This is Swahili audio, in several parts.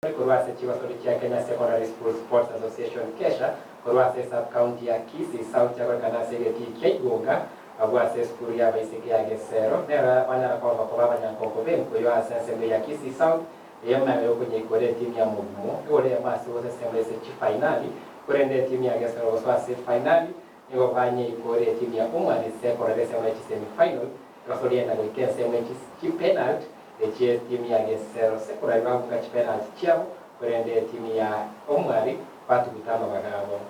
Kurwase Chief ya Kenya Secondary School Sports Association Kesha Kurwase Sub County ya Kisii South ya kana segeti Keigonga Kurwase School ya Baiseke ya Gesero nera wanyara kwa baba nyankongo benko yo assembly ya Kisii South yema yo kwenye kore timu ya Mugumo ore masi wose assembly se finali kurende timu ya Gesero waswase finali nigo banye kore timu ya Umwani Secondary semi final kasolia na kwenye semi penalty echie timu ya Gesero Secondary bangu penalty chiamo kurende timu ya Umwani watu bitano bagabo.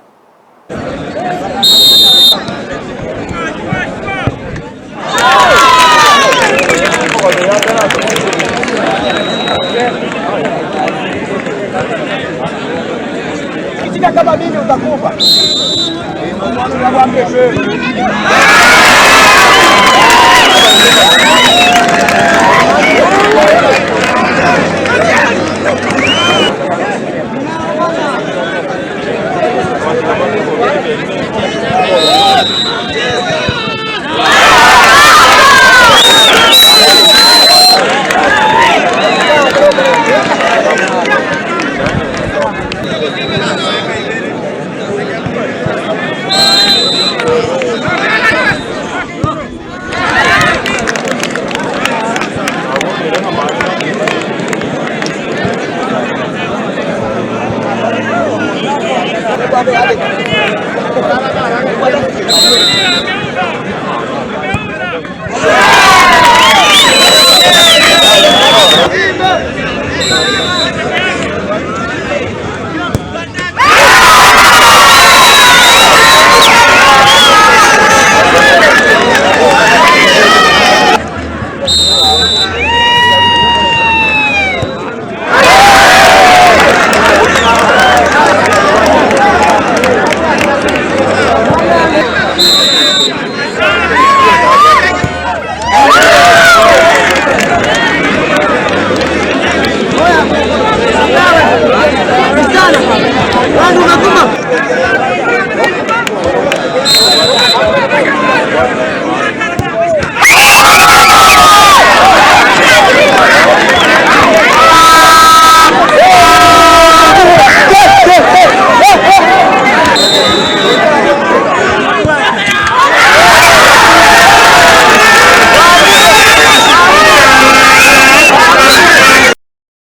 Kitika kama mimi utakufa.